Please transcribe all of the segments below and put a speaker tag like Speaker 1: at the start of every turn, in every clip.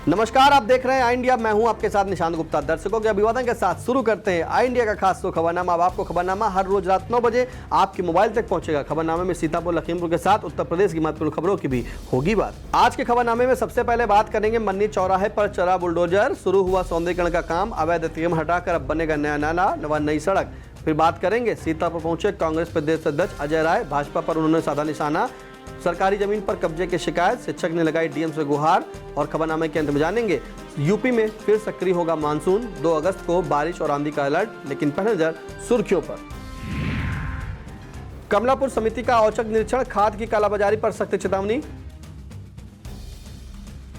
Speaker 1: नमस्कार, आप देख रहे हैं आई इंडिया। मैं हूं आपके साथ निशांत गुप्ता। दर्शकों के अभिवादन के साथ शुरू करते हैं आई इंडिया का खास तो खबरनामा। अब आपको खबरनामा हर रोज रात 9 बजे आपके मोबाइल तक पहुंचेगा। खबरनामे में सीतापुर, लखीमपुर के साथ उत्तर प्रदेश की महत्वपूर्ण खबरों की भी होगी बात। आज के खबरनामे में सबसे पहले बात करेंगे मन्नी चौराहे पर चला बुलडोजर, शुरू हुआ सौंदर्यीकरण का काम, अवैध अतिक्रमण हटाकर अब बनेगा नया नाला व नई सड़क। फिर बात करेंगे सीतापुर पहुंचे कांग्रेस प्रदेश अध्यक्ष अजय राय, भाजपा पर उन्होंने साधा निशाना। सरकारी जमीन पर कब्जे की शिकायत, शिक्षक ने लगाई डीएम से गुहार। और खबरनामे के अंत में जानेंगे यूपी में फिर सक्रिय होगा मानसून, 2 अगस्त को बारिश और आंधी का अलर्ट। लेकिन पहले नजर सुर्खियों पर। कमलापुर समिति का औचक निरीक्षण, खाद की कालाबाजारी पर सख्त चेतावनी।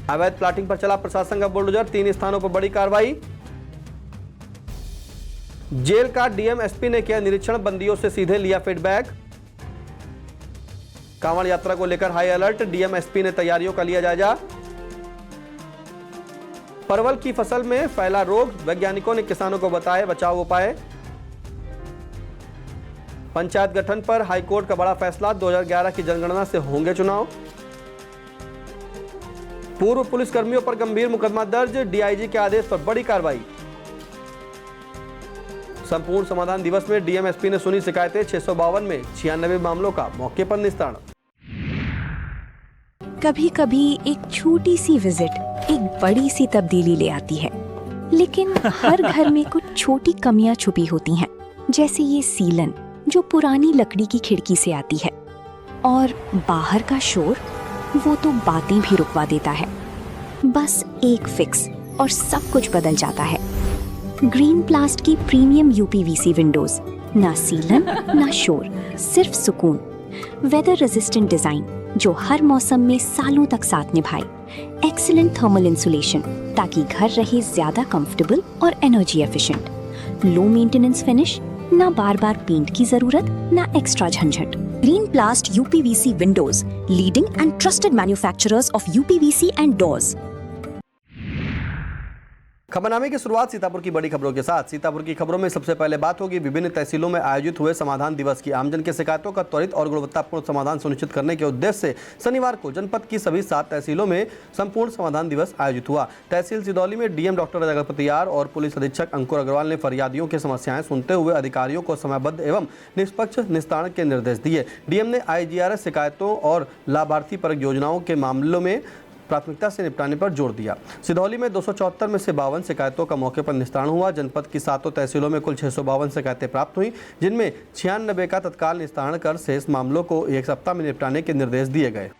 Speaker 1: अवैध प्लाटिंग पर चला प्रशासन का बुलडोजर, 3 स्थानों पर बड़ी कार्रवाई। जेल का डीएम एसपी ने किया निरीक्षण, बंदियों से सीधे लिया फीडबैक। कांवड़ यात्रा को लेकर हाई अलर्ट, डीएम एसपी ने तैयारियों का लिया जायजा। परवल की फसल में फैला रोग, वैज्ञानिकों ने किसानों को बताए बचाव उपाय। पंचायत गठन पर हाईकोर्ट का बड़ा फैसला, 2011 की जनगणना से होंगे चुनाव। पूर्व पुलिसकर्मियों पर गंभीर मुकदमा दर्ज, डीआईजी के आदेश पर बड़ी कार्रवाई। संपूर्ण समाधान दिवस में डीएम एसपी ने सुनी शिकायतें, 652 में 96 मामलों का मौके पर निस्तारण।
Speaker 2: कभी कभी एक छोटी सी विजिट एक बड़ी सी तब्दीली ले आती है, लेकिन हर घर में कुछ छोटी कमियां छुपी होती हैं, जैसे ये सीलन जो पुरानी लकड़ी की खिड़की से आती है, और बाहर का शोर वो तो बातें भी रुकवा देता है। बस एक फिक्स और सब कुछ बदल जाता है। ग्रीन प्लास्ट की प्रीमियम यूपीवीसी विंडोज, ना सीलन ना शोर, सिर्फ सुकून। वेदर रेजिस्टेंट डिजाइन जो हर मौसम में सालों तक साथ निभाए। एक्सीलेंट थर्मल इंसुलेशन ताकि घर रहे ज्यादा कंफर्टेबल और energy efficient. Low maintenance finish, ना बार बार पेंट की जरूरत ना एक्स्ट्रा झंझट। Greenplast UPVC windows, leading and trusted manufacturers of UPVC and doors.
Speaker 1: खबरनामे की शुरुआत सीतापुर की बड़ी खबरों के साथ। सीतापुर की खबरों में सबसे पहले बात होगी विभिन्न तहसीलों में आयोजित हुए समाधान दिवस की। आमजन के शिकायतों का त्वरित और गुणवत्तापूर्ण समाधान सुनिश्चित करने के उद्देश्य से शनिवार को जनपद की सभी 7 तहसीलों में संपूर्ण समाधान दिवस आयोजित हुआ। तहसील सिदौली में डीएम डॉक्टर रजगपति आर और पुलिस अधीक्षक अंकुर अग्रवाल ने फरियादियों की समस्याएं सुनते हुए अधिकारियों को समयबद्ध एवं निष्पक्ष निस्तारण के निर्देश दिए। डीएम ने आईजीआरएस शिकायतों और लाभार्थी परक योजनाओं के मामलों में प्राथमिकता से निपटाने पर जोर दिया। सिधौली में 274 में से 52 शिकायतों का मौके पर निस्तारण हुआ। जनपद की 7 तहसीलों में कुल 652 शिकायतें प्राप्त हुई, जिनमें 96 का तत्काल निस्तारण कर शेष मामलों को 1 सप्ताह में निपटाने के निर्देश दिए गए।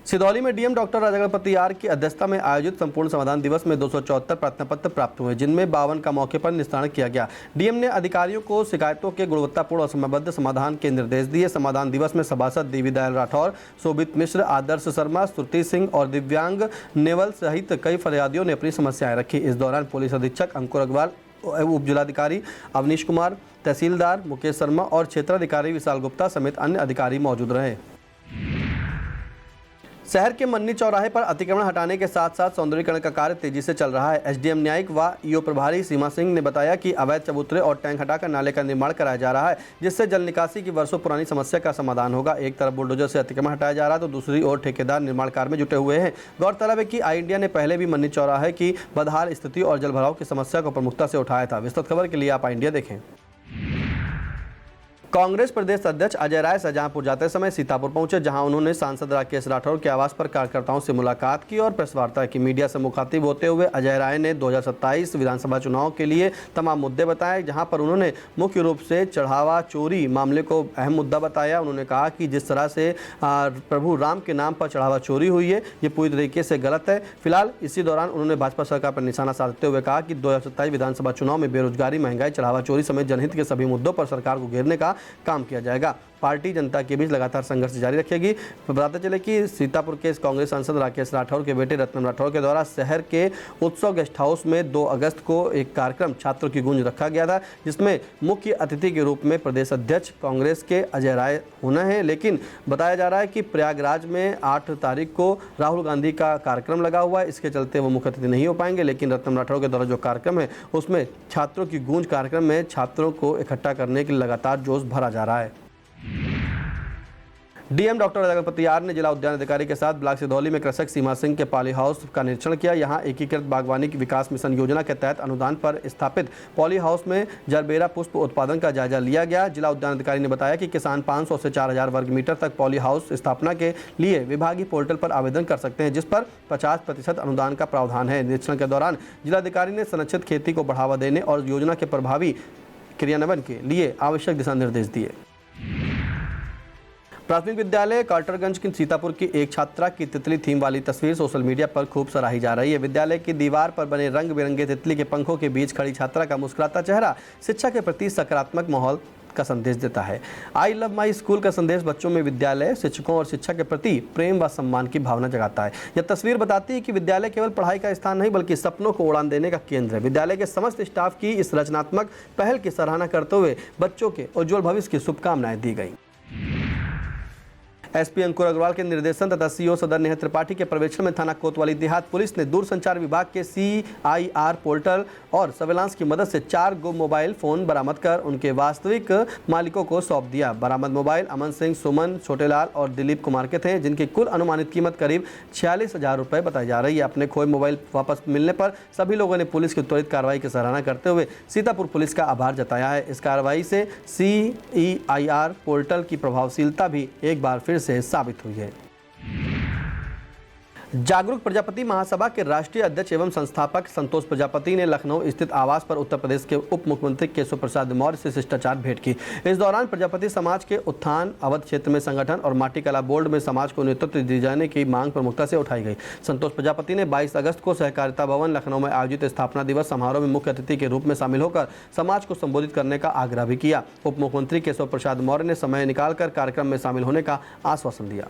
Speaker 1: सिधौली में डीएम डॉक्टर रजगपति आर की अध्यक्षता में आयोजित संपूर्ण समाधान दिवस में 274 प्रार्थना पत्र प्राप्त हुए, जिनमें 52 का मौके पर निस्तारण किया गया। डीएम ने अधिकारियों को शिकायतों के गुणवत्तापूर्ण और समयबद्ध समाधान के निर्देश दिए। समाधान दिवस में सभासद देवी दयाल राठौर, शोभित मिश्र, आदर्श शर्मा, श्रुति सिंह और दिव्यांग नेवल सहित कई फरियादियों ने अपनी समस्याएं रखी। इस दौरान पुलिस अधीक्षक अंकुर अग्रवाल, उप जिलाधिकारी अवनीश कुमार, तहसीलदार मुकेश शर्मा और क्षेत्राधिकारी विशाल गुप्ता समेत अन्य अधिकारी मौजूद रहे। शहर के मन्नी चौराहे पर अतिक्रमण हटाने के साथ साथ सौंदर्यीकरण का कार्य तेजी से चल रहा है। एसडीएम न्यायिक व ईओ प्रभारी सीमा सिंह ने बताया कि अवैध चबूतरे और टैंक हटाकर नाले का निर्माण कराया जा रहा है, जिससे जल निकासी की वर्षों पुरानी समस्या का समाधान होगा। एक तरफ बुलडोजर से अतिक्रमण हटाया जा रहा है तो दूसरी ओर ठेकेदार निर्माण कार्य में जुटे हुए हैं। गौरतलब है कि आई इंडिया ने पहले भी मन्नी चौराहे की बदहाल स्थिति और जलभराव की समस्या को प्रमुखता से उठाया था। विस्तृत खबर के लिए आप आई इंडिया देखें। कांग्रेस प्रदेश अध्यक्ष अजय राय शाहजहांपुर जाते समय सीतापुर पहुंचे, जहां उन्होंने सांसद राकेश राठौर के आवास पर कार्यकर्ताओं से मुलाकात की और प्रेस वार्ता की। मीडिया से मुखातिब होते हुए अजय राय ने 2027 विधानसभा चुनाव के लिए तमाम मुद्दे बताए, जहां पर उन्होंने मुख्य रूप से चढ़ावा चोरी मामले को अहम मुद्दा बताया। उन्होंने कहा कि जिस तरह से प्रभु राम के नाम पर चढ़ावा चोरी हुई है, ये पूरी तरीके से गलत है। फिलहाल इसी दौरान उन्होंने भाजपा सरकार पर निशाना साधते हुए कहा कि 2027 विधानसभा चुनाव में बेरोजगारी, महंगाई, चढ़ावा चोरी समेत जनहित के सभी मुद्दों पर सरकार को घेरने का काम किया जाएगा। पार्टी जनता के बीच लगातार संघर्ष जारी रखेगी। बताते चले कि सीतापुर के कांग्रेस सांसद राकेश राठौर के बेटे रत्नम राठौर के द्वारा शहर के उत्सव गेस्ट हाउस में 2 अगस्त को एक कार्यक्रम छात्रों की गूंज रखा गया था, जिसमें मुख्य अतिथि के रूप में प्रदेश अध्यक्ष कांग्रेस के अजय राय होना है। लेकिन बताया जा रहा है कि प्रयागराज में 8 तारीख को राहुल गांधी का कार्यक्रम लगा हुआ है, इसके चलते वो मुख्य अतिथि नहीं हो पाएंगे। लेकिन रत्नम राठौर के द्वारा जो कार्यक्रम है उसमें छात्रों की गूंज कार्यक्रम में छात्रों को इकट्ठा करने के लिए लगातार जोश भरा जा रहा है। डीएम डॉक्टर जगपति आर ने जिला उद्यान अधिकारी के साथ ब्लॉक सिधौली में कृषक सीमा सिंह के पॉली हाउस का निरीक्षण किया। यहां एकीकृत बागवानी विकास मिशन योजना के तहत अनुदान पर स्थापित पॉली हाउस में जरबेरा पुष्प उत्पादन का जायजा लिया गया। जिला उद्यान अधिकारी ने बताया कि किसान 500 से 4000 वर्ग मीटर तक पॉली हाउस स्थापना के लिए विभागीय पोर्टल पर आवेदन कर सकते हैं, जिस पर 50% अनुदान का प्रावधान है। निरीक्षण के दौरान जिलाधिकारी ने संरक्षित खेती को बढ़ावा देने और योजना के प्रभावी क्रियान्वयन के लिए आवश्यक दिशा निर्देश दिए। प्राथमिक विद्यालय कार्टरगंज की सीतापुर की एक छात्रा की तितली थीम वाली तस्वीर सोशल मीडिया पर खूब सराही जा रही है। विद्यालय की दीवार पर बने रंग बिरंगे तितली के पंखों के बीच खड़ी छात्रा का मुस्कुराता चेहरा शिक्षा के प्रति सकारात्मक माहौल का संदेश देता है। आई लव माई स्कूल का संदेश बच्चों में विद्यालय, शिक्षकों और शिक्षा के प्रति प्रेम व सम्मान की भावना जगाता है। यह तस्वीर बताती है कि विद्यालय केवल पढ़ाई का स्थान नहीं बल्कि सपनों को उड़ान देने का केंद्र है। विद्यालय के समस्त स्टाफ की इस रचनात्मक पहल की सराहना करते हुए बच्चों के उज्जवल भविष्य की शुभकामनाएं दी गई। एसपी अंकुर अग्रवाल के निर्देशन तथा सीओ सदर नेहा त्रिपाठी के पर्यवेक्षण में थाना कोतवाली देहात पुलिस ने दूरसंचार विभाग के CIR पोर्टल और सर्विलांस की मदद से 4 गुम मोबाइल फोन बरामद कर उनके वास्तविक मालिकों को सौंप दिया। बरामद मोबाइल अमन सिंह, सुमन, छोटेलाल और दिलीप कुमार के थे, जिनकी कुल अनुमानित कीमत करीब 46,000 रुपये बताई जा रही है। अपने खोए मोबाइल वापस मिलने पर सभी लोगों ने पुलिस की त्वरित कार्रवाई की सराहना करते हुए सीतापुर पुलिस का आभार जताया है। इस कार्रवाई से CIR पोर्टल की प्रभावशीलता भी एक बार फिर से साबित हुई है। जागरूक प्रजापति महासभा के राष्ट्रीय अध्यक्ष एवं संस्थापक संतोष प्रजापति ने लखनऊ स्थित आवास पर उत्तर प्रदेश के उप मुख्यमंत्री केशव प्रसाद मौर्य से शिष्टाचार भेंट की। इस दौरान प्रजापति समाज के उत्थान, अवध क्षेत्र में संगठन और माटी कला बोर्ड में समाज को नेतृत्व दिए जाने की मांग प्रमुखता से उठाई गई। संतोष प्रजापति ने 22 अगस्त को सहकारिता भवन लखनऊ में आयोजित स्थापना दिवस समारोह में मुख्य अतिथि के रूप में शामिल होकर समाज को संबोधित करने का आग्रह भी किया। उप मुख्यमंत्री केशव प्रसाद मौर्य ने समय निकालकर कार्यक्रम में शामिल होने का आश्वासन दिया।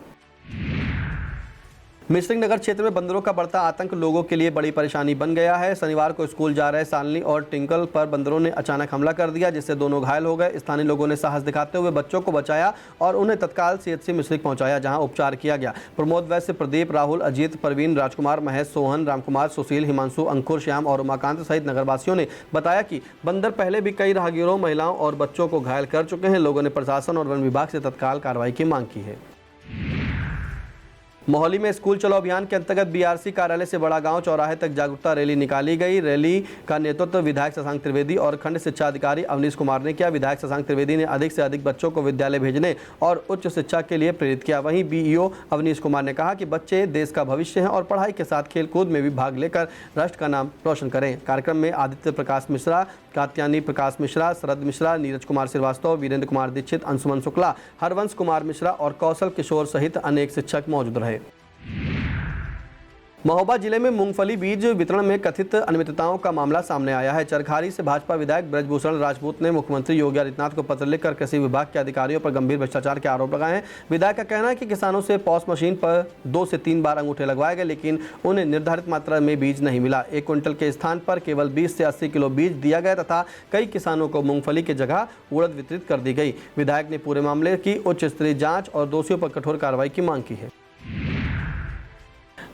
Speaker 1: मिश्रिंग नगर क्षेत्र में बंदरों का बढ़ता आतंक लोगों के लिए बड़ी परेशानी बन गया है। शनिवार को स्कूल जा रहे सालनी और टिंकल पर बंदरों ने अचानक हमला कर दिया, जिससे दोनों घायल हो गए। स्थानीय लोगों ने साहस दिखाते हुए बच्चों को बचाया और उन्हें तत्काल CHC मिश्रिंग पहुंचाया, जहां उपचार किया गया। प्रमोद वैश्य, प्रदीप, राहुल, अजीत, प्रवीण, राजकुमार, महेश, सोहन, रामकुमार, सुशील, हिमांशु, अंकुर, श्याम और उमाकांत सहित नगरवासियों ने बताया कि बंदर पहले भी कई राहगीरों, महिलाओं और बच्चों को घायल कर चुके हैं। लोगों ने प्रशासन और वन विभाग से तत्काल कार्रवाई की मांग की है। मोहाली में स्कूल चलो अभियान के अंतर्गत BRC कार्यालय से बड़ा गांव चौराहे तक जागरूकता रैली निकाली गई। रैली का नेतृत्व विधायक शशांक त्रिवेदी और खंड शिक्षा अधिकारी अवनीश कुमार ने किया। विधायक शशांक त्रिवेदी ने अधिक से अधिक बच्चों को विद्यालय भेजने और उच्च शिक्षा के लिए प्रेरित किया। वहीं BEO अवनीश कुमार ने कहा कि बच्चे देश का भविष्य हैं और पढ़ाई के साथ खेलकूद में भी भाग लेकर राष्ट्र का नाम रोशन करें। कार्यक्रम में आदित्य प्रकाश मिश्रा, कात्यानी प्रकाश मिश्रा, शरद मिश्रा, नीरज कुमार श्रीवास्तव, वीरेंद्र कुमार दीक्षित, अंशुमन शुक्ला, हरवंश कुमार मिश्रा और कौशल किशोर सहित अनेक शिक्षक मौजूद रहे। महोबा जिले में मूंगफली बीज वितरण में कथित अनियमितताओं का मामला सामने आया है। चरखारी से भाजपा विधायक ब्रजभूषण राजपूत ने मुख्यमंत्री योगी आदित्यनाथ को पत्र लिखकर कृषि विभाग के अधिकारियों पर गंभीर भ्रष्टाचार के आरोप लगाए हैं। विधायक का कहना है कि किसानों से पॉस मशीन पर 2 से 3 बार अंगूठे लगवाए गए, लेकिन उन्हें निर्धारित मात्रा में बीज नहीं मिला। 1 क्विंटल के स्थान पर केवल 20 से 80 किलो बीज दिया गया तथा कई किसानों को मूंगफली की जगह उड़द वितरित कर दी गई। विधायक ने पूरे मामले की उच्च स्तरीय जाँच और दोषियों पर कठोर कार्रवाई की मांग की है।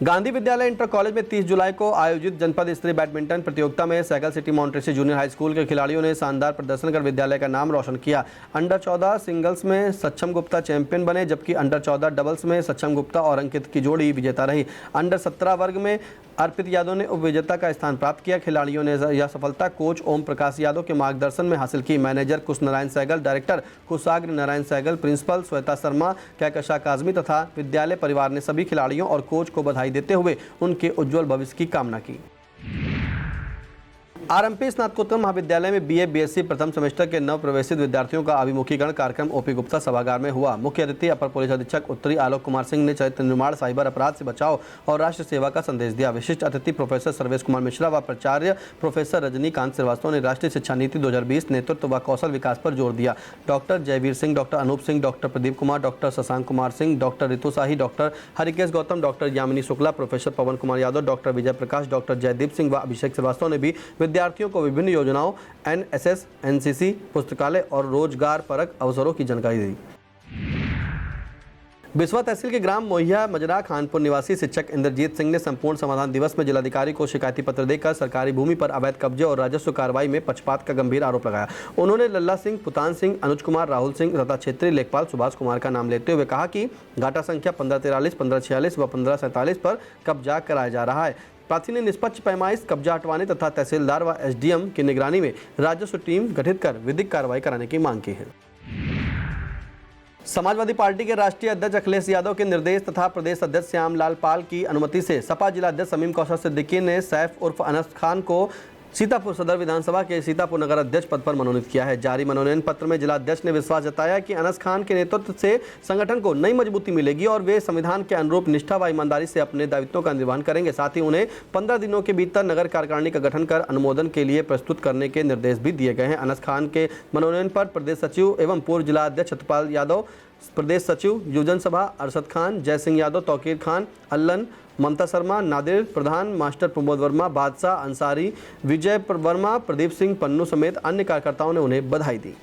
Speaker 1: गांधी विद्यालय इंटर कॉलेज में 30 जुलाई को आयोजित जनपद स्तरीय बैडमिंटन प्रतियोगिता में cycle city Montessori junior high school के खिलाड़ियों ने शानदार प्रदर्शन कर विद्यालय का नाम रोशन किया। अंडर 14 सिंगल्स में सक्षम गुप्ता चैंपियन बने, जबकि अंडर 14 डबल्स में सक्षम गुप्ता और अंकित की जोड़ी विजेता रही। अंडर 17 वर्ग में अर्पित यादव ने उपविजेता का स्थान प्राप्त किया। खिलाड़ियों ने यह सफलता कोच ओम प्रकाश यादव के मार्गदर्शन में हासिल की। मैनेजर कुश नारायण सहगल, डायरेक्टर कुशाग्र नारायण सहगल, प्रिंसिपल श्वेता शर्मा, कैकशा काजमी तथा विद्यालय परिवार ने सभी खिलाड़ियों और कोच को बधाई देते हुए उनके उज्जवल भविष्य की कामना की। आरएमपी स्नातकोत्तर महाविद्यालय में BA BSc प्रथम सेमेस्टर के नव प्रवेशित विद्यार्थियों का अभिमुखीकरण कार्यक्रम OP गुप्ता सभागार में हुआ। मुख्य अतिथि अपर पुलिस अधीक्षक उत्तरी आलोक कुमार सिंह ने चरित्र निर्माण, साइबर अपराध से बचाव और राष्ट्र सेवा का संदेश दिया। विशिष्ट अतिथि प्रोफेसर सर्वेश कुमार मिश्रा व प्राचार्य प्रोफेसर रजनीकांत श्रीवास्तव ने राष्ट्रीय शिक्षा नीति 2020 नेतृत्व व कौशल विकास पर जोर दिया। Doctor Jaiveer Singh, doctor Anup Singh, doctor Pradeep Kumar, doctor Shashank Kumar Singh, doctor Ritu Shahi, doctor Harikesh Gautam, doctor Yamini Shukla, professor Pawan Kumar Yadav, doctor Vijay Prakash, doctor Jaideep Singh व अभिषेक श्रीवास्तव ने भी विद्यार्थियों को विभिन्न योजनाओं, NSS, NCC, पुस्तकालय और रोजगार परक अवसरों की जानकारी दी। बिस्वा तहसील के ग्राम मोहिया मजरा खानपुर निवासी शिक्षक इंद्रजीत सिंह ने संपूर्ण समाधान दिवस में जिलाधिकारी को शिकायती पत्र देकर सरकारी भूमि पर अवैध कब्जे और राजस्व कार्रवाई में पक्षपात का गंभीर आरोप लगाया। उन्होंने लल्ला सिंह, पुतान सिंह, अनुज कुमार, राहुल सिंह तथा क्षेत्रीय लेखपाल सुभाष कुमार का नाम लेते हुए कहा कि घाटा संख्या 1543, 1546 व 1547 पर कब्जा कराया जा रहा है। प्रार्थी ने निष्पक्ष पैमाइश, कब्जा हटवाने तथा तहसीलदार व एसडीएम की निगरानी में राजस्व टीम गठित कर विधिक कार्रवाई कराने की मांग की है। समाजवादी पार्टी के राष्ट्रीय अध्यक्ष अखिलेश यादव के निर्देश तथा प्रदेश अध्यक्ष श्यामलाल पाल की अनुमति से सपा जिला अध्यक्ष शमीम कौसर सिद्दीकी ने सैफ उर्फ अनस खान को सीतापुर सदर विधानसभा के सीतापुर नगर अध्यक्ष पद पर मनोनीत किया है। जारी मनोनयन पत्र में जिला अध्यक्ष ने विश्वास जताया कि अनस खान के नेतृत्व से संगठन को नई मजबूती मिलेगी और वे संविधान के अनुरूप निष्ठा व ईमानदारी से अपने दायित्वों का निर्वहन करेंगे। साथ ही उन्हें 15 दिनों के भीतर नगर कार्यकारिणी का गठन कर अनुमोदन के लिए प्रस्तुत करने के निर्देश भी दिए गए हैं। अनस खान के मनोनयन पर प्रदेश सचिव एवं पूर्व जिला अध्यक्ष सतपाल यादव, प्रदेश सचिव युवजन सभा अरशद खान, जय सिंह यादव, तौकीर खान, अल्लन, ममता शर्मा, नादिर प्रधान, मास्टर प्रमोद वर्मा, बादशाह अंसारी, विजय वर्मा, प्रदीप सिंह पन्नू समेत अन्य कार्यकर्ताओं ने उन्हें बधाई दी।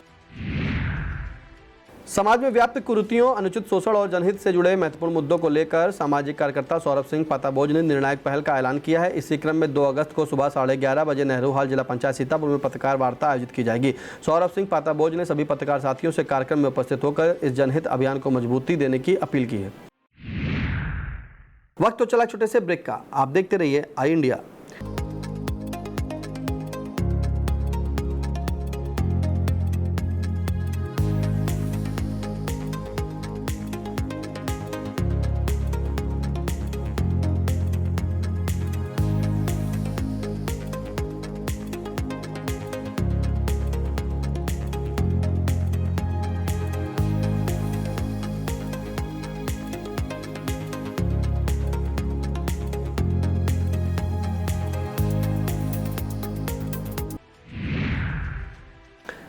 Speaker 1: समाज में व्याप्त कुरीतियों, अनुचित शोषण और जनहित से जुड़े महत्वपूर्ण मुद्दों को लेकर सामाजिक कार्यकर्ता सौरभ सिंह पाताबोझ ने निर्णायक पहल का ऐलान किया है। इसी क्रम में 2 अगस्त को सुबह 11:30 बजे नेहरू हॉल जिला पंचायत सीतापुर में पत्रकार वार्ता आयोजित की जाएगी। सौरभ सिंह पाताबोझ ने सभी पत्रकार साथियों से कार्यक्रम में उपस्थित होकर इस जनहित अभियान को मजबूती देने की अपील की है। वक्त तो चला छोटे से ब्रेक का, आप देखते रहिए आई इंडिया।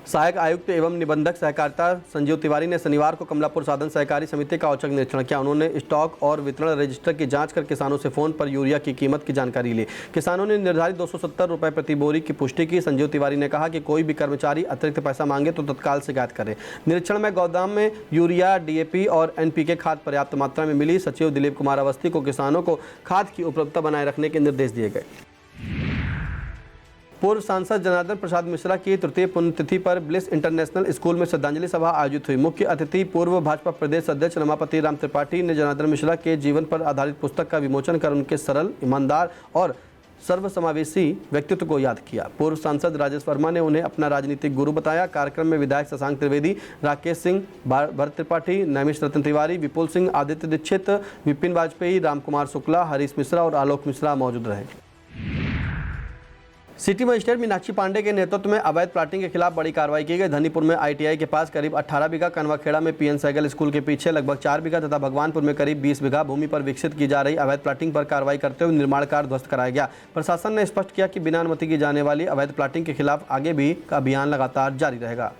Speaker 1: सहायक आयुक्त एवं निबंधक सहकारिता संजीव तिवारी ने शनिवार को कमलापुर साधन सहकारी समिति का औचक निरीक्षण किया। उन्होंने स्टॉक और वितरण रजिस्टर की जांच कर किसानों से फोन पर यूरिया की कीमत की जानकारी ली। किसानों ने निर्धारित 270 रुपये प्रति बोरी की पुष्टि की। संजीव तिवारी ने कहा कि कोई भी कर्मचारी अतिरिक्त पैसा मांगे तो तत्काल शिकायत करे। निरीक्षण में गोदाम में यूरिया, डीएपी और एनपीके खाद पर्याप्त मात्रा में मिली। सचिव दिलीप कुमार अवस्थी को किसानों को खाद की उपलब्धता बनाए रखने के निर्देश दिए गए। पूर्व सांसद जनार्दन प्रसाद मिश्रा की तृतीय पुण्यतिथि पर ब्लिस इंटरनेशनल स्कूल में श्रद्धांजलि सभा आयोजित हुई। मुख्य अतिथि पूर्व भाजपा प्रदेश अध्यक्ष रमापति राम त्रिपाठी ने जनार्दन मिश्रा के जीवन पर आधारित पुस्तक का विमोचन कर उनके सरल, ईमानदार और सर्वसमावेशी व्यक्तित्व को याद किया। पूर्व सांसद राजेश वर्मा ने उन्हें अपना राजनीतिक गुरु बताया। कार्यक्रम में विधायक शशांक त्रिवेदी, राकेश सिंह, भरत त्रिपाठी, नैमिष रतन तिवारी, विपुल सिंह, आदित्य दीक्षित, विपिन वाजपेयी, राम कुमार शुक्ला, हरीश मिश्रा और आलोक मिश्रा मौजूद रहे। सिटी मजिस्ट्रेट मीनाक्षी पांडे के नेतृत्व में अवैध प्लाटिंग के खिलाफ बड़ी कार्रवाई की गई। धनीपुर में आईटीआई के पास करीब 18 बीघा, कनवाखेड़ा में पीएन सहगल स्कूल के पीछे लगभग 4 बीघा तथा भगवानपुर में करीब 20 बीघा भूमि पर विकसित की जा रही अवैध प्लाटिंग पर कार्रवाई करते हुए निर्माण कार्य ध्वस्त कराया गया। प्रशासन ने स्पष्ट किया कि बिना अनुमति की जाने वाली अवैध प्लाटिंग के खिलाफ आगे भी अभियान लगातार जारी रहेगा।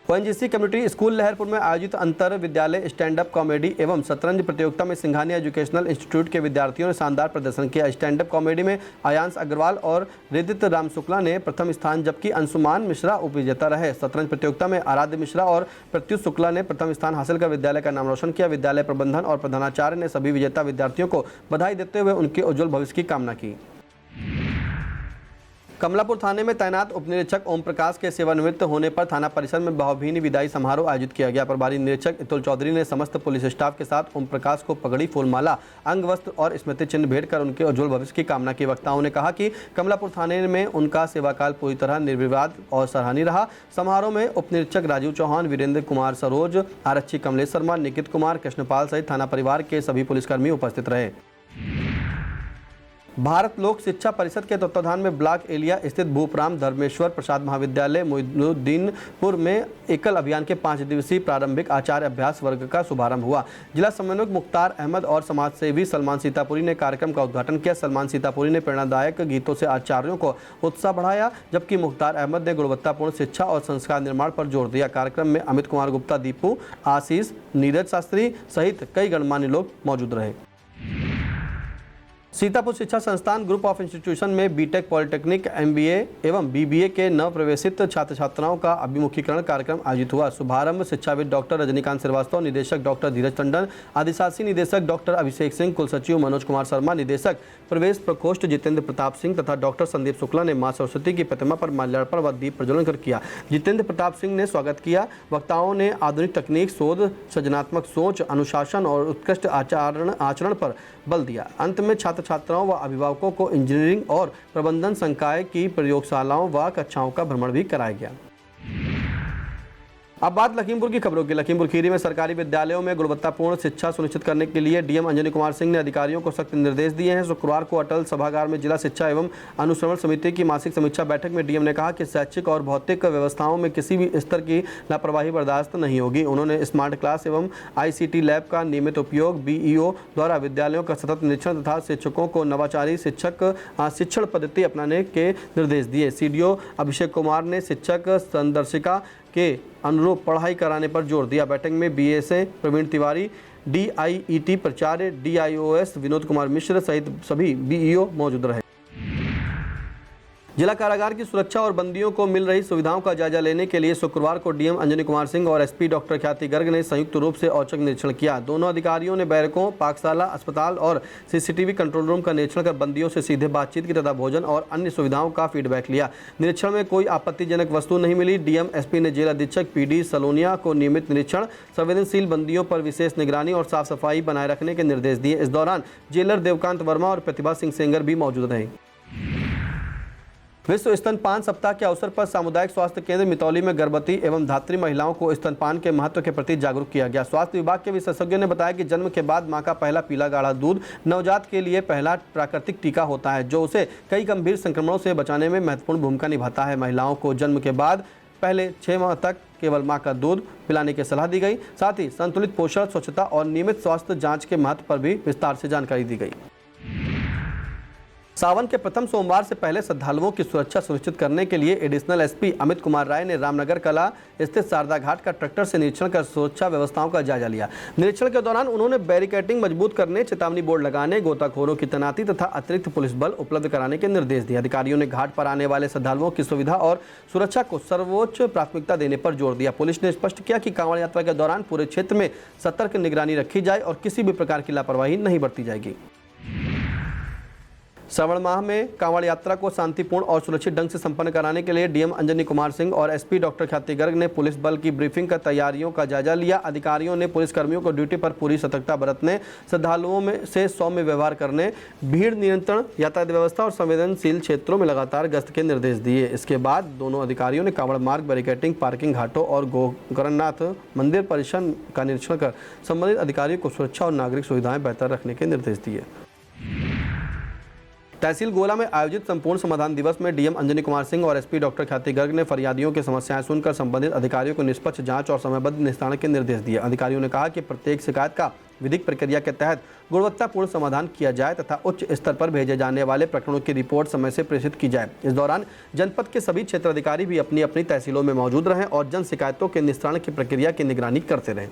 Speaker 1: ओएनजीसी कम्युनिटी स्कूल लहरपुर में आयोजित अंतर विद्यालय स्टैंड अप कॉमेडी एवं शतरंज प्रतियोगिता में सिंघानिया एजुकेशनल इंस्टीट्यूट के विद्यार्थियों ने शानदार प्रदर्शन किया। स्टैंड अप कॉमेडी में आयांश अग्रवाल और रिदित राम शुक्ला ने प्रथम स्थान, जबकि अंशुमान मिश्रा उपविजेता रहे। शतरंज प्रतियोगिता में आराध्य मिश्रा और प्रत्युष शुक्ला ने प्रथम स्थान हासिल कर विद्यालय का नाम रोशन किया। विद्यालय प्रबंधन और प्रधानाचार्य ने सभी विजेता विद्यार्थियों को बधाई देते हुए उनके उज्जवल भविष्य की कामना की। कमलापुर थाने में तैनात उपनिरीक्षक ओम प्रकाश के सेवानिवृत्त होने पर थाना परिसर में भावभीनी विदाई समारोह आयोजित किया गया। प्रभारी निरीक्षक इतुल चौधरी ने समस्त पुलिस स्टाफ के साथ ओम प्रकाश को पगड़ी, फूलमाला, अंग वस्त्र और स्मृति चिन्ह भेंट कर उनके उज्जवल भविष्य की कामना की। वक्ताओं ने कहा कि कमलापुर थाने में उनका सेवाकाल पूरी तरह निर्विवाद और सराहनीय रहा। समारोह में उपनिरीक्षक राजीव चौहान, वीरेंद्र कुमार सरोज, आरक्षी कमलेश शर्मा, निकित कुमार, कृष्णपाल सहित थाना परिवार के सभी पुलिसकर्मी उपस्थित रहे। भारत लोक शिक्षा परिषद के तत्वाधान में ब्लॉक एलिया स्थित भूपराम धर्मेश्वर प्रसाद महाविद्यालय मोइनुद्दीनपुर में एकल अभियान के 5 दिवसीय प्रारंभिक आचार्य अभ्यास वर्ग का शुभारंभ हुआ। जिला समन्वयक मुख्तार अहमद और समाजसेवी सलमान सीतापुरी ने कार्यक्रम का उद्घाटन किया। सलमान सीतापुरी ने प्रेरणादायक गीतों से आचार्यों को उत्साह बढ़ाया, जबकि मुख्तार अहमद ने गुणवत्तापूर्ण शिक्षा और संस्कार निर्माण पर जोर दिया। कार्यक्रम में अमित कुमार गुप्ता, दीपू, आशीष, नीरज शास्त्री सहित कई गणमान्य लोग मौजूद रहे। सीतापुर शिक्षा संस्थान ग्रुप ऑफ इंस्टीट्यूशन में बीटेक, पॉलिटेक्निक, एमबीए एवं बीबीए के नव प्रवेशित छात्र छात्राओं का अभिमुखीकरण कार्यक्रम आयोजित हुआ। शुभारंभ शिक्षाविद डॉक्टर रजनीकांत श्रीवास्तव, निदेशक डॉक्टर धीरज टंडन, आदिशासी निदेशक डॉक्टर अभिषेक सिंह, कुलसचिव मनोज कुमार शर्मा, निदेशक प्रवेश प्रकोष्ठ जितेंद्र प्रताप सिंह तथा डॉक्टर संदीप शुक्ला ने मां सरस्वती की प्रतिमा पर माल्यार्पण व दीप प्रज्वलन कर किया। जितेंद्र प्रताप सिंह ने स्वागत किया। वक्ताओं ने आधुनिक तकनीक, शोध, सृजनात्मक सोच, अनुशासन और उत्कृष्ट आचरण पर बल दिया। अंत में छात्र छात्राओं व अभिभावकों को इंजीनियरिंग और प्रबंधन संकाय की प्रयोगशालाओं व कक्षाओं का भ्रमण भी कराया गया। अब बात लखीमपुर की खबरों की। लखीमपुर खीरी में सरकारी विद्यालयों में गुणवत्तापूर्ण शिक्षा सुनिश्चित करने के लिए डीएम अंजनी कुमार सिंह ने अधिकारियों को सख्त निर्देश दिए हैं। शुक्रवार को अटल सभागार में जिला शिक्षा एवं अनुश्रवण समिति की मासिक समीक्षा बैठक में डीएम ने कहा कि शैक्षिक और भौतिक व्यवस्थाओं में किसी भी स्तर की लापरवाही बर्दाश्त नहीं होगी। उन्होंने स्मार्ट क्लास एवं ICT लैब का नियमित उपयोग, BEO द्वारा विद्यालयों का सतत निरीक्षण तथा शिक्षकों को नवाचारी शिक्षण पद्धति अपनाने के निर्देश दिए। CDO अभिषेक कुमार ने शिक्षक संदर्शिका के अनुरूप पढ़ाई कराने पर जोर दिया। बैठक में BSA प्रवीण तिवारी, DIET प्राचार्य, DIOS विनोद कुमार मिश्र सहित सभी BEO मौजूद रहे। जिला कारागार की सुरक्षा और बंदियों को मिल रही सुविधाओं का जायजा लेने के लिए शुक्रवार को डीएम अंजनी कुमार सिंह और SP डॉक्टर ख्याति गर्ग ने संयुक्त रूप से औचक निरीक्षण किया। दोनों अधिकारियों ने बैरकों, पाकशाला, अस्पताल और CCTV कंट्रोल रूम का निरीक्षण कर बंदियों से सीधे बातचीत की तथा भोजन और अन्य सुविधाओं का फीडबैक लिया। निरीक्षण में कोई आपत्तिजनक वस्तु नहीं मिली। डीएम SP ने जेल अधीक्षक PD सलोनिया को नियमित निरीक्षण, संवेदनशील बंदियों पर विशेष निगरानी और साफ सफाई बनाए रखने के निर्देश दिए। इस दौरान जेलर देवकांत वर्मा और प्रतिभा सिंह सेंगर भी मौजूद रहे। विश्व स्तनपान सप्ताह के अवसर पर सामुदायिक स्वास्थ्य केंद्र मितौली में गर्भवती एवं धात्री महिलाओं को स्तनपान के महत्व के प्रति जागरूक किया गया। स्वास्थ्य विभाग के विशेषज्ञों ने बताया कि जन्म के बाद मां का पहला पीला गाढ़ा दूध नवजात के लिए पहला प्राकृतिक टीका होता है, जो उसे कई गंभीर संक्रमणों से बचाने में महत्वपूर्ण भूमिका निभाता है। महिलाओं को जन्म के बाद पहले 6 माह तक केवल मां का दूध पिलाने की सलाह दी गई। साथ ही संतुलित पोषण, स्वच्छता और नियमित स्वास्थ्य जाँच के महत्व पर भी विस्तार से जानकारी दी गई। सावन के प्रथम सोमवार से पहले श्रद्धालुओं की सुरक्षा सुनिश्चित करने के लिए एडिशनल SP अमित कुमार राय ने रामनगर कला स्थित शारदा घाट का ट्रैक्टर से निरीक्षण कर सुरक्षा व्यवस्थाओं का जायजा लिया। निरीक्षण के दौरान उन्होंने बैरिकेडिंग मजबूत करने, चेतावनी बोर्ड लगाने, गोताखोरों की तैनाती तथा अतिरिक्त पुलिस बल उपलब्ध कराने के निर्देश दिए। अधिकारियों ने घाट पर आने वाले श्रद्धालुओं की सुविधा और सुरक्षा को सर्वोच्च प्राथमिकता देने पर जोर दिया। पुलिस ने स्पष्ट किया कि कांवड़ यात्रा के दौरान पूरे क्षेत्र में सतर्क निगरानी रखी जाए और किसी भी प्रकार की लापरवाही नहीं बरती जाएगी। श्रावण माह में कांवड़ यात्रा को शांतिपूर्ण और सुरक्षित ढंग से संपन्न कराने के लिए डीएम अंजनी कुमार सिंह और SP डॉक्टर ख्याति गर्ग ने पुलिस बल की ब्रीफिंग कर तैयारियों का जायजा लिया। अधिकारियों ने पुलिसकर्मियों को ड्यूटी पर पूरी सतर्कता बरतने, श्रद्धालुओं में से सौम्य व्यवहार करने, भीड़ नियंत्रण, यातायात व्यवस्था और संवेदनशील क्षेत्रों में लगातार गश्त के निर्देश दिए। इसके बाद दोनों अधिकारियों ने कांवड़ मार्ग, बैरिकेडिंग, पार्किंग, घाटों और गोकर्णनाथ मंदिर परिसर का निरीक्षण कर संबंधित अधिकारियों को सुरक्षा और नागरिक सुविधाएं बेहतर रखने के निर्देश दिए। तहसील गोला में आयोजित संपूर्ण समाधान दिवस में डीएम अंजनी कुमार सिंह और SP डॉक्टर ख्याति गर्ग ने फरियादियों की समस्याएं सुनकर संबंधित अधिकारियों को निष्पक्ष जांच और समयबद्ध निस्तारण के निर्देश दिए। अधिकारियों ने कहा कि प्रत्येक शिकायत का विधिक प्रक्रिया के तहत गुणवत्तापूर्ण समाधान किया जाए तथा उच्च स्तर पर भेजे जाने वाले प्रकरणों की रिपोर्ट समय से प्रेषित की जाए। इस दौरान जनपद के सभी क्षेत्राधिकारी भी अपनी अपनी तहसीलों में मौजूद रहें और जन शिकायतों के निस्तारण की प्रक्रिया की निगरानी करते रहें।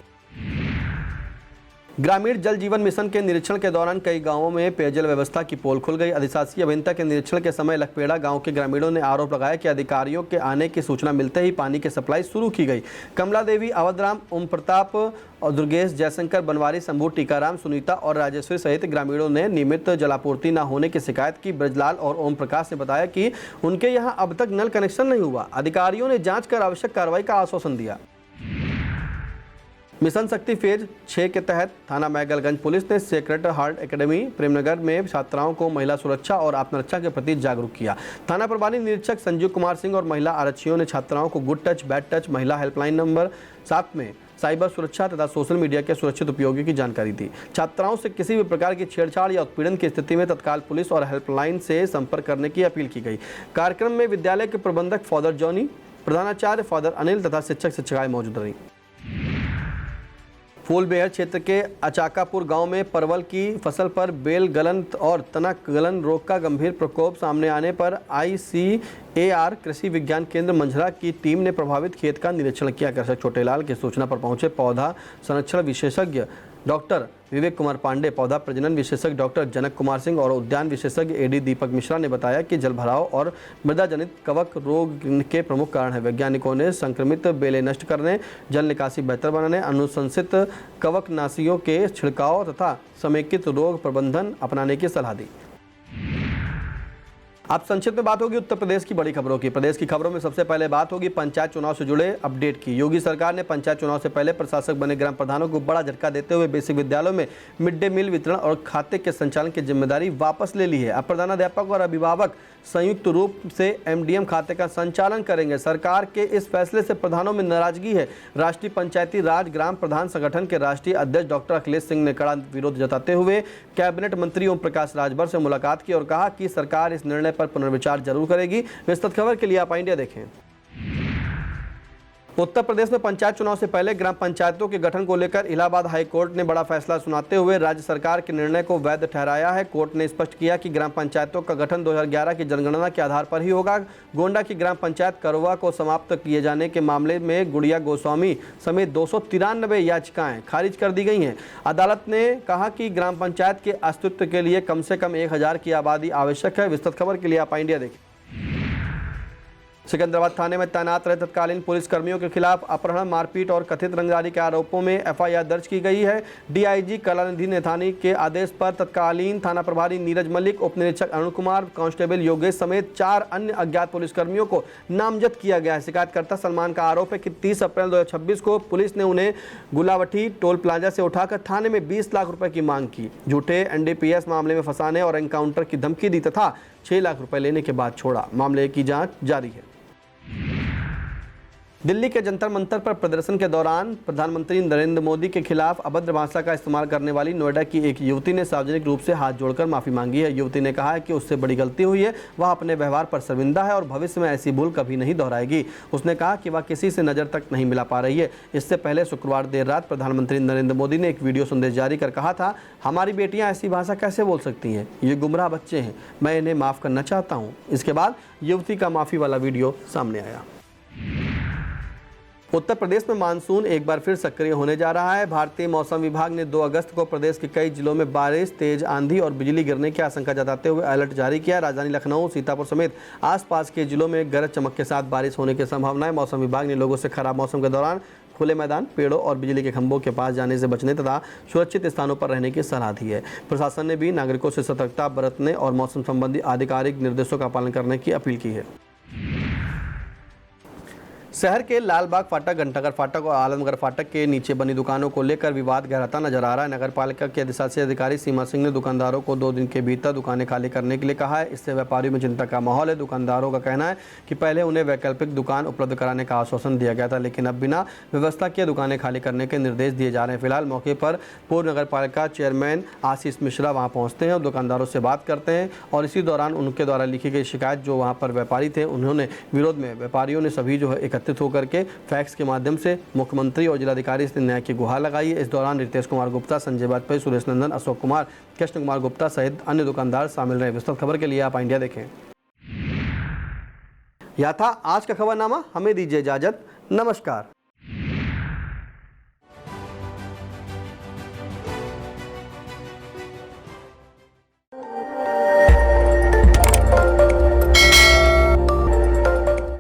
Speaker 1: ग्रामीण जल जीवन मिशन के निरीक्षण के दौरान कई गांवों में पेयजल व्यवस्था की पोल खुल गई। अधिशासी अभियंता के निरीक्षण के समय लखपेड़ा गांव के ग्रामीणों ने आरोप लगाया कि अधिकारियों के आने की सूचना मिलते ही पानी की सप्लाई शुरू की गई। कमला देवी, अवधराम, ओम प्रताप और दुर्गेश, जयशंकर, बनवारी, शंभू, टीकाराम, सुनीता और राजेश्वरी सहित ग्रामीणों ने नियमित जलापूर्ति न होने की शिकायत की। ब्रजलाल और ओम प्रकाश ने बताया कि उनके यहाँ अब तक नल कनेक्शन नहीं हुआ। अधिकारियों ने जाँच कर आवश्यक कार्रवाई का आश्वासन दिया। मिशन शक्ति फेज 6 के तहत थाना मैगलगंज पुलिस ने सेक्रेड हार्ट एकेडमी प्रेमनगर में छात्राओं को महिला सुरक्षा और आत्मरक्षा के प्रति जागरूक किया। थाना प्रभारी निरीक्षक संजीव कुमार सिंह और महिला आरक्षियों ने छात्राओं को गुड टच, बैड टच, महिला हेल्पलाइन नंबर 7 में साइबर सुरक्षा तथा सोशल मीडिया के सुरक्षित उपयोग की जानकारी दी। छात्राओं से किसी भी प्रकार की छेड़छाड़ या उत्पीड़न की स्थिति में तत्काल पुलिस और हेल्पलाइन से संपर्क करने की अपील की गई। कार्यक्रम में विद्यालय के प्रबंधक फादर जॉनी, प्रधानाचार्य फादर अनिल तथा शिक्षिकाएं मौजूद रहीं। फूलबेहर क्षेत्र के अचाकापुर गांव में परवल की फसल पर बेल गलन और तना गलन रोग का गंभीर प्रकोप सामने आने पर ICAR कृषि विज्ञान केंद्र मंझरा की टीम ने प्रभावित खेत का निरीक्षण किया। कृषक छोटेलाल की सूचना पर पहुंचे पौधा संरक्षण विशेषज्ञ डॉक्टर विवेक कुमार पांडे, पौधा प्रजनन विशेषज्ञ डॉक्टर जनक कुमार सिंह और उद्यान विशेषज्ञ एडी दीपक मिश्रा ने बताया कि जलभराव और मृदा जनित कवक रोग के प्रमुख कारण है। वैज्ञानिकों ने संक्रमित बेलें नष्ट करने, जल निकासी बेहतर बनाने, अनुशंसित कवकनाशियों के छिड़काव तथा समेकित रोग प्रबंधन अपनाने की सलाह दी। अब संक्षिप्त में बात होगी उत्तर प्रदेश की बड़ी खबरों की। प्रदेश की खबरों में सबसे पहले बात होगी पंचायत चुनाव से जुड़े अपडेट की। योगी सरकार ने पंचायत चुनाव से पहले प्रशासक बने ग्राम प्रधानों को बड़ा झटका देते हुए बेसिक विद्यालयों में मिड डे मील वितरण और खाते के संचालन की जिम्मेदारी वापस ले ली है। अब प्रधानाध्यापक और अभिभावक संयुक्त रूप से एमडीएम खाते का संचालन करेंगे। सरकार के इस फैसले से प्रधानों में नाराजगी है। राष्ट्रीय पंचायती राज ग्राम प्रधान संगठन के राष्ट्रीय अध्यक्ष डॉक्टर अखिलेश सिंह ने कड़ा विरोध जताते हुए कैबिनेट मंत्री ओम प्रकाश राजभर से मुलाकात की और कहा कि सरकार इस निर्णय पर पुनर्विचार जरूर करेगी। विस्तृत खबर के लिए आप इंडिया देखें। उत्तर प्रदेश में पंचायत चुनाव से पहले ग्राम पंचायतों के गठन को लेकर इलाहाबाद हाई कोर्ट ने बड़ा फैसला सुनाते हुए राज्य सरकार के निर्णय को वैध ठहराया है। कोर्ट ने स्पष्ट किया कि ग्राम पंचायतों का गठन 2011 की जनगणना के आधार पर ही होगा। गोंडा की ग्राम पंचायत करवा को समाप्त किए जाने के मामले में गुड़िया गोस्वामी समेत 293 याचिकाएं खारिज कर दी गई हैं। अदालत ने कहा कि ग्राम पंचायत के अस्तित्व के लिए कम से कम 1000 की आबादी आवश्यक है। विस्तृत खबर के लिए आप इंडिया देखें। सिकंदराबाद थाने में तैनात रहे तत्कालीन पुलिस कर्मियों के खिलाफ अपहरण, मारपीट और कथित रंगदारी के आरोपों में एफआईआर दर्ज की गई है। डीआईजी कलानिधि नेथानी के आदेश पर तत्कालीन थाना प्रभारी नीरज मलिक, उप निरीक्षक अरुण कुमार, कांस्टेबल योगेश समेत 4 अन्य अज्ञात पुलिसकर्मियों को नामजद किया गया है। शिकायतकर्ता सलमान का आरोप है कि 30 अप्रैल 2026 को पुलिस ने उन्हें गुलावटी टोल प्लाजा से उठाकर थाने में 20 लाख रुपए की मांग की, झूठे एनडीपीएस मामले में फंसाने और एनकाउंटर की धमकी दी तथा 6 लाख रुपए लेने के बाद छोड़ा। मामले की जांच जारी है। दिल्ली के जंतर मंतर पर प्रदर्शन के दौरान प्रधानमंत्री नरेंद्र मोदी के खिलाफ अभद्र भाषा का इस्तेमाल करने वाली नोएडा की एक युवती ने सार्वजनिक रूप से हाथ जोड़कर माफी मांगी है। युवती ने कहा है कि उससे बड़ी गलती हुई है, वह अपने व्यवहार पर शर्मिंदा है और भविष्य में ऐसी भूल कभी नहीं दोहराएगी। उसने कहा कि वह किसी से नज़र तक नहीं मिला पा रही है। इससे पहले शुक्रवार देर रात प्रधानमंत्री नरेंद्र मोदी ने एक वीडियो संदेश जारी कर कहा था, हमारी बेटियां ऐसी भाषा कैसे बोल सकती हैं, ये गुमराह बच्चे हैं, मैं इन्हें माफ़ करना चाहता हूँ। इसके बाद युवती का माफ़ी वाला वीडियो सामने आया। उत्तर प्रदेश में मानसून एक बार फिर सक्रिय होने जा रहा है। भारतीय मौसम विभाग ने 2 अगस्त को प्रदेश के कई जिलों में बारिश, तेज आंधी और बिजली गिरने की आशंका जताते हुए अलर्ट जारी किया। राजधानी लखनऊ, सीतापुर समेत आसपास के जिलों में गरज चमक के साथ बारिश होने की संभावना है। मौसम विभाग ने लोगों से खराब मौसम के दौरान खुले मैदान, पेड़ों और बिजली के खंभों के पास जाने से बचने तथा सुरक्षित स्थानों पर रहने की सलाह दी है। प्रशासन ने भी नागरिकों से सतर्कता बरतने और मौसम संबंधी आधिकारिक निर्देशों का पालन करने की अपील की है। शहर के लालबाग फाटक, घंटाघर फाटक और आलमगढ़ फाटक के नीचे बनी दुकानों को लेकर विवाद गहराता नजर आ रहा है। नगर पालिका के अधिशासी अधिकारी सीमा सिंह ने दुकानदारों को 2 दिन के भीतर दुकानें खाली करने के लिए कहा है। इससे व्यापारियों में चिंता का माहौल है। दुकानदारों का कहना है कि पहले उन्हें वैकल्पिक दुकान उपलब्ध कराने का आश्वासन दिया गया था, लेकिन अब बिना व्यवस्था किए दुकानें खाली करने के निर्देश दिए जा रहे हैं। फिलहाल मौके पर पूर्व नगर पालिका चेयरमैन आशीष मिश्रा वहाँ पहुँचते हैं और दुकानदारों से बात करते हैं और इसी दौरान उनके द्वारा लिखी गई शिकायत जो वहाँ पर व्यापारी थे, उन्होंने विरोध में व्यापारियों ने सभी जो है एकत्रित होकर के फैक्स के माध्यम से मुख्यमंत्री और जिलाधिकारी से न्याय की गुहार लगाई है। इस दौरान रितेश कुमार गुप्ता, संजय वाजपेयी, सुरेश नंदन, अशोक कुमार, कृष्ण कुमार गुप्ता सहित अन्य दुकानदार शामिल रहे। विस्तृत खबर के लिए आप इंडिया देखें। यह था आज का खबरनामा। हमें दीजिए इजाजत। नमस्कार।